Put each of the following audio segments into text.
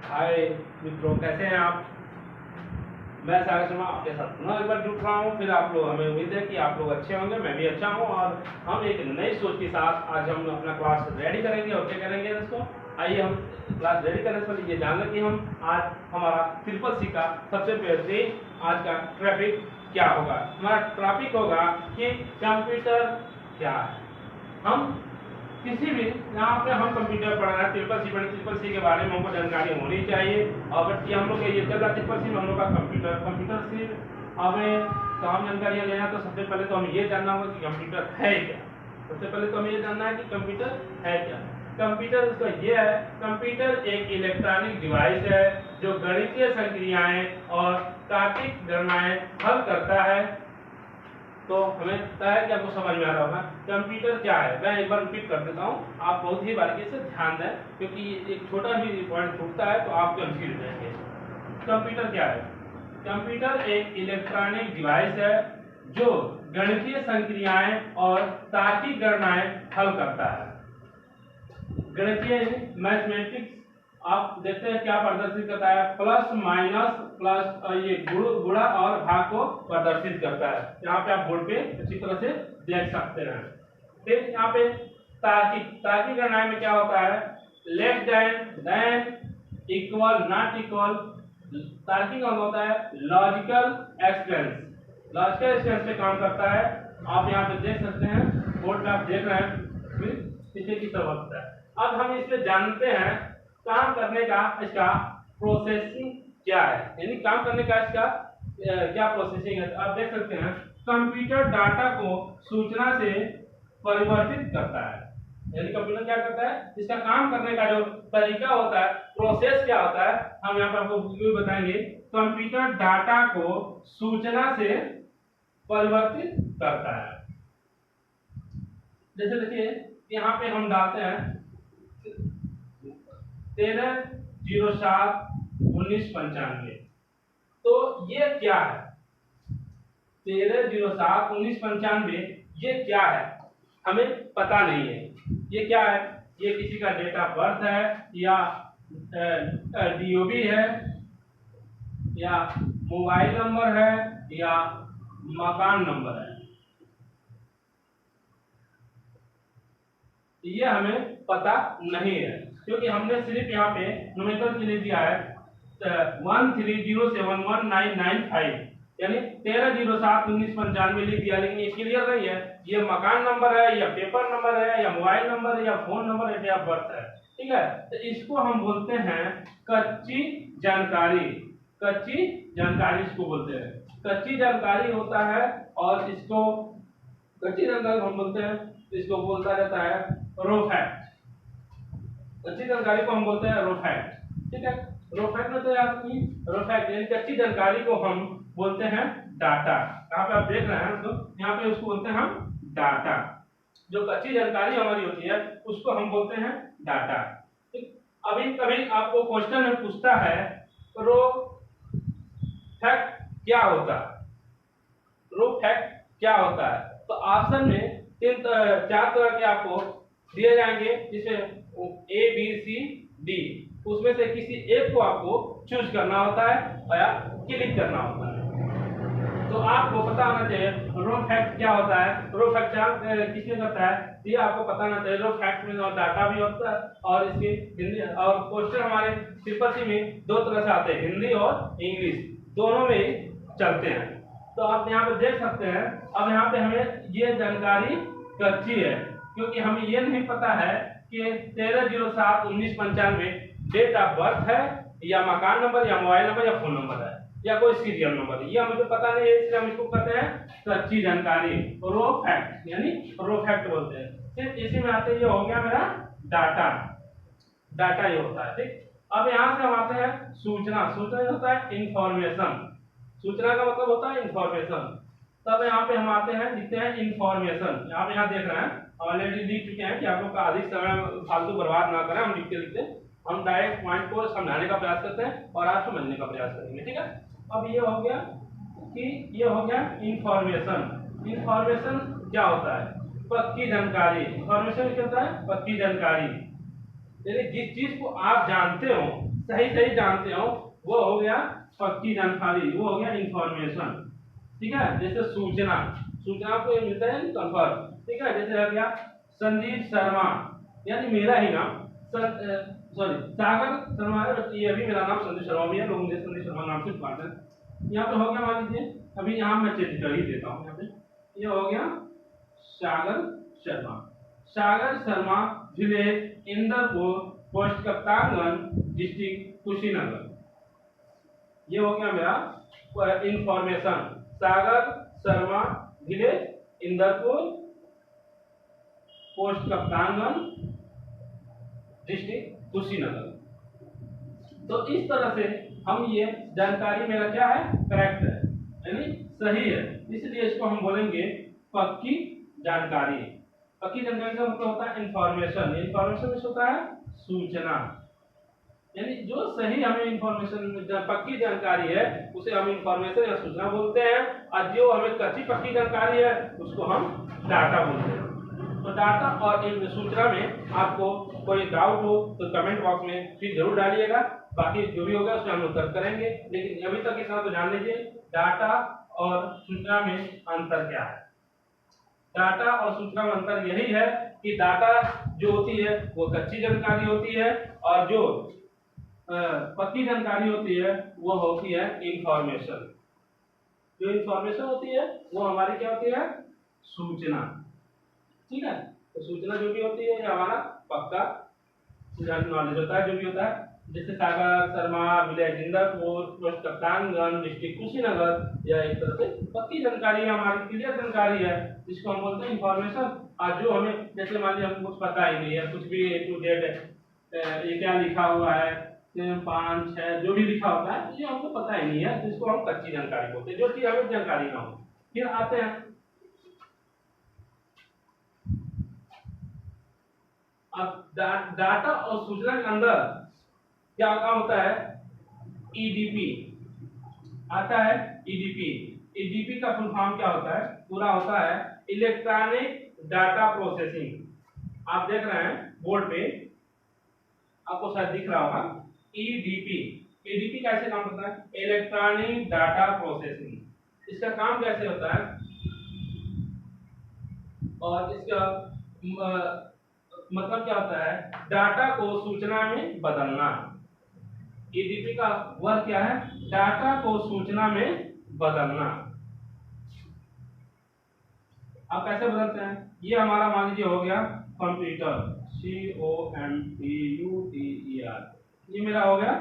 हाय मित्रों, कैसे हैं आप। मैं सागर शर्मा आपके साथ पुनः एक बार जुड़ रहा हूँ। फिर आप लोग, हमें उम्मीद है कि आप लोग अच्छे होंगे, मैं भी अच्छा हूँ। और हम एक नई सोच के साथ आज हम अपना क्लास रेडी करेंगे। और क्या करेंगे दोस्तों, आइए हम क्लास रेडी करने से पहले ये जान लें कि हम आज हमारा ट्रिपल सी का सबसे पहले आज का टॉपिक क्या होगा। हमारा टॉपिक होगा कि कंप्यूटर क्या है। हम किसी भी यहाँ पे हम कंप्यूटर पढ़ रहे हैं, ट्रिपल सी के बारे में हमको जानकारी होनी चाहिए। और बट ये हम लोग ये चल रहा ट्रिपल सी में हम लोग का कंप्यूटर से हमें तमाम जानकारियाँ लेना। तो सबसे पहले तो हमें ये जानना होगा कि कंप्यूटर है क्या। सबसे पहले तो हमें ये जानना है कि कंप्यूटर है क्या। कंप्यूटर उसका ये है, कंप्यूटर एक इलेक्ट्रॉनिक डिवाइस है जो गणितीय संक्रियाएं और तार्किक गणनाएं हल करता है। तो हमें पता है कि आपको समझ में आ रहा होगा कंप्यूटर क्या है। मैं एक बार रिपीट कर देता हूँ, आप बहुत ही बारीकी से ध्यान दें, क्योंकि एक छोटा भी पॉइंट छूटता है तो आप कंफ्यूज हो जाएंगे। कंप्यूटर क्या है। कंप्यूटर एक इलेक्ट्रॉनिक डिवाइस है जो गणितीय संक्रियाएं और तार्किक गणनाएं हल करता है। गणितीय मैथमेटिक्स आप देखते हैं क्या प्रदर्शित करता है, प्लस माइनस प्लस ये गुणा और भाग को प्रदर्शित करता है। यहाँ पे आप बोर्ड पे अच्छी तरह से देख सकते हैं। फिर यहाँ पे तार्किक गणनाएं में क्या होता है, less than equal not equal. तार्किक का होता है लॉजिकल एक्सटेंस पे काम करता है। आप यहाँ पे देख सकते हैं, बोर्ड पे आप देख रहे हैं, फिर पीछे की तरफ होता है। अब हम इसमें जानते हैं काम करने का इसका प्रोसेसिंग क्या है, यानी काम करने का इसका क्या प्रोसेसिंग है। आप देख सकते हैं कंप्यूटर डाटा को सूचना से परिवर्तित करता है। यानी कंप्यूटर क्या करता है, इसका काम करने का जो तरीका होता है, प्रोसेस क्या होता है, हम यहाँ पर आपको बताएंगे। कंप्यूटर डाटा को सूचना से परिवर्तित करता है। जैसे देखिए यहाँ पे हम डालते हैं 13/07/1995। तो ये क्या है, 13/07/1995 ये क्या है, हमें पता नहीं है ये क्या है। ये किसी का डेट ऑफ बर्थ है या डीओबी है या मोबाइल नंबर है या मकान नंबर है, ये हमें पता नहीं है। क्योंकि हमने सिर्फ यहाँ पे न्यूमेरिकल के लिए दिया है 13071995, यानी 13/07/1995 लिख दिया, लेकिन ये क्लियर नहीं है ये मकान नंबर है या पेपर नंबर है या मोबाइल नंबर है या फोन नंबर है या बर्थ है। ठीक है, तो इसको हम बोलते हैं कच्ची जानकारी। कच्ची जानकारी इसको बोलते हैं, कच्ची जानकारी होता है। और इसको कच्ची जानकारी हम बोलते हैं, इसको बोलता रहता है रो फैक्ट। कच्ची जानकारी को हम बोलते हैं रो फैक्ट। ठीक है, रो फैक्ट में तो याद की रो फैक्ट यानी कच्ची जानकारी को हम बोलते हैं डाटा। यहाँ पे आप देख रहे हैं तो यहाँ पे उसको बोलते हैं हम डाटा। जो कच्ची जानकारी हमारी होती है उसको हम बोलते हैं डाटा। ठीक, अभी कभी आपको क्वेश्चन में पूछता है रो फैक्ट क्या होता है, रो फैक्ट क्या होता है, तो ऑप्शन में चार तरह के आपको दिए जाएंगे, जिसमें ए बी सी डी, उसमें से किसी एक को आपको चूज करना होता है या क्लिक करना होता है। तो आपको पता होना चाहिए रो फैक्ट क्या होता है। रो फैक्ट किसमें करता है, ये आपको पता होना चाहिए। रो फैक्ट में डाटा भी होता है और इसकी हिंदी और क्वेश्चन हमारे ट्रिपल सी में दो तरह से आते हैं, हिंदी और इंग्लिश दोनों में चलते हैं। तो आप यहाँ पे देख सकते हैं, अब यहाँ पे हमें ये जानकारी कच्ची है, क्योंकि हमें ये नहीं पता है कि 13/07/1995 डेट ऑफ बर्थ है या मकान नंबर या मोबाइल नंबर या फोन नंबर है या कोई सीरियल नंबर है, ये मुझे पता नहीं है, इसलिए हम इसको कहते हैं कच्ची जानकारी, रो फैक्ट, यानी रो फैक्ट बोलते हैं। सिर्फ इसी में आते ये हो गया मेरा डाटा। डाटा ये होता है। ठीक, अब यहाँ से हम आते हैं सूचना। सूचना होता है इंफॉर्मेशन। सूचना का मतलब होता है इंफॉर्मेशन। तब यहाँ पे हम आते हैं, लिखते हैं इंफॉर्मेशन। आप यहाँ देख रहे हैं ऑलरेडी लिख चुके हैं कि आप लोग का अधिक समय फालतू बर्बाद ना करें। हम लिखते लिखते हम डायरेक्ट पॉइंट को समझाने का प्रयास करते हैं और आप समझने का प्रयास करेंगे। ठीक है, अब ये हो गया कि ये हो गया इंफॉर्मेशन। इंफॉर्मेशन क्या होता है, पक्की जानकारी। इंफॉर्मेशन क्या होता है, पक्की जानकारी। यानी जिस चीज को आप जानते हो, सही सही जानते हो, वो हो गया पक्की जानकारी, वो हो गया इंफॉर्मेशन। ठीक है, जैसे सूचना, सूचना को मिलता है कंफर्म। ठीक है, जैसे हो गया संदीप शर्मा, यानी मेरा ही नाम, सॉरी सागर शर्मा है, ये अभी मेरा नाम संदीप शर्मा भी है, लोग मुझे संदीप शर्मा नाम से पुकारते हैं। यहाँ पे हो गया, मान लीजिए अभी यहाँ मैं चेंज कर ही देता हूँ, यहाँ पे ये हो गया Sagar Sharma. Sagar Sharma village Inderpur post Kaptanganj district Kushinagar. ये हो गया मेरा information. Sagar Sharma village Inderpur post Kaptanganj district Kushinagar. तो इस तरह से हम ये जानकारी मेरा क्या है, करेक्ट है, यानी सही है, इसलिए इसको हम बोलेंगे पक्की जानकारी। पक्की जानकारी का मतलब होता है इंफॉर्मेशन। इंफॉर्मेशन में होता है सूचना, यानी जो सही हमें इंफॉर्मेशन, पक्की जानकारी है उसे हम इंफॉर्मेशन या सूचना बोलते हैं, और जो हमें कच्ची पक्की जानकारी है उसको हम डाटा बोलते हैं। तो डाटा और इन सूचना में आपको कोई डाउट हो तो कमेंट बॉक्स में फिर जरूर डालिएगा, बाकी जो भी होगा उसमें हम उत्तर करेंगे। लेकिन अभी तक इतना तो जान लीजिए डाटा और सूचना में अंतर क्या है। डाटा और सूचना में अंतर यही है कि डाटा जो होती है वो कच्ची जानकारी होती है, और जो पक्की जानकारी होती है वो होती है इंफॉर्मेशन। जो इंफॉर्मेशन होती है वो हमारी क्या होती है, सूचना। ठीक है, तो सूचना जो भी होती है ये हमारा पक्का नॉलेज होता है, जो भी होता है। जैसे Sagar Sharma village Inderpur post Kaptanganj district Kushinagar, यह एक तरह से पक्की जानकारी है, हमारी क्लियर जानकारी है, जिसको हम बोलते हैं इंफॉर्मेशन। और जो हमें, जैसे मान लीजिए हमको कुछ पता ही नहीं है, कुछ भी A to Z ये क्या लिखा हुआ है, 5 6 जो भी लिखा होता है ये हमको पता ही नहीं है, तो इसको हम कच्ची जानकारी बोलते हैं, जो चीज हमें जानकारी ना हो। फिर आते हैं अब डाटा और सूचना के अंदर क्या काम होता है, ईडीपी आता है। ईडीपी, ईडीपी का फुल फॉर्म क्या होता है, पूरा होता है इलेक्ट्रॉनिक डाटा प्रोसेसिंग। आप देख रहे हैं बोर्ड पे, आपको शायद दिख रहा होगा ईडीपी। ईडीपी कैसे काम करता है, इलेक्ट्रॉनिक डाटा प्रोसेसिंग। इसका काम कैसे होता है, और इसका मतलब क्या होता है, डाटा को सूचना में बदलना। ईडीपी का वर्क क्या है, डाटा को सूचना में बदलना। आप कैसे बदलते हैं, ये हमारा मान लीजिए हो गया कंप्यूटर, COMPUTER, ये मेरा हो गया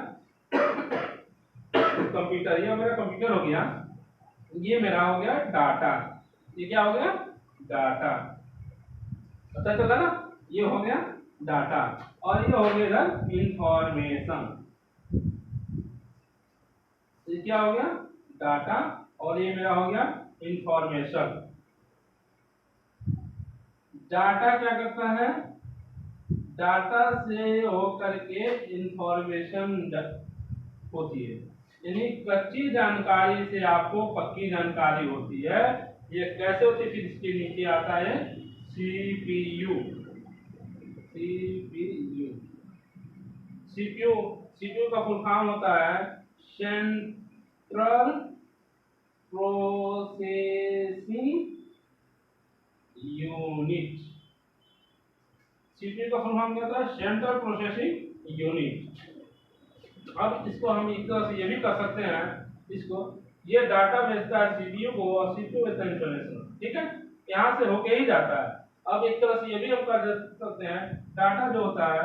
कंप्यूटर, ये मेरा कंप्यूटर हो गया। ये मेरा हो गया डाटा, ये क्या हो गया, डाटा। पता चला ना, ये हो गया डाटा, और ये हो गया इधर इंफॉर्मेशन। ये क्या हो गया, डाटा, और ये मेरा हो गया इंफॉर्मेशन। डाटा क्या करता है, डाटा से होकर के इंफॉर्मेशन होती है, यानी कच्ची जानकारी से आपको पक्की जानकारी होती है। ये कैसे होती है, फिर इसके नीचे आता है सीपीयू। सीपीयू, सीपीयू, सीपीयू का फुल फॉर्म होता है सेंट्रल प्रोसेसिंग यूनिट। सीपीयू का फुल फॉर्म क्या होता है, सेंट्रल प्रोसेसिंग यूनिट। अब इसको हम एक तरह से ये भी कर सकते हैं, इसको ये डाटा भेजता है सीपीयू को, और सीपीयू भेजता है इंफॉर्मेशन। ठीक है, यहाँ से होके ही जाता है। अब एक तरह से ये भी हम कर सकते हैं, डाटा जो होता है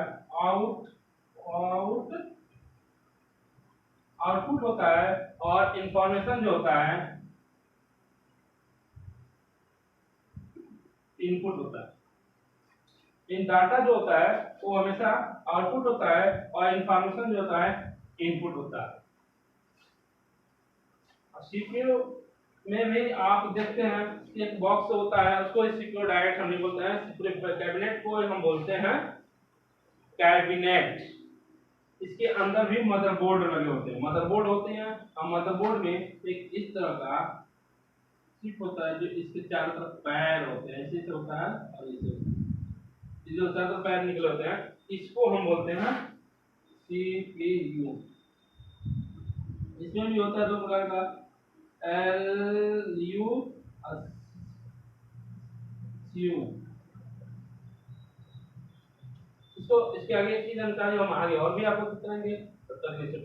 आउटपुट होता है, और इंफॉर्मेशन जो होता है इनपुट होता है। इन डाटा जो होता है वो हमेशा आउटपुट होता है, और इंफॉर्मेशन जो होता है इनपुट होता है। सीपीयू में भी आप देखते हैं एक बॉक्स होता है, उसको सीपीयू डायरेक्ट हम नहीं बोलते हैं, पूरे कैबिनेट को हम बोलते हैं कैबिनेट। इसके अंदर भी मदरबोर्ड लगे होते हैं, मदरबोर्ड होते हैं, और मदरबोर्ड में एक इस तरह का चिप होता है, जो इसके चारों तरफ पैर होते हैं, ऐसे से होता है, और इसे जो चारों तरफ पैर निकले होते हैं, इसको हम बोलते हैं CPU। इसमें भी होता है दो प्रकार का, LU और CU। इसको इसके आगे की जानकारी हम आगे और भी आपको बताएंगे, तब तक के लिए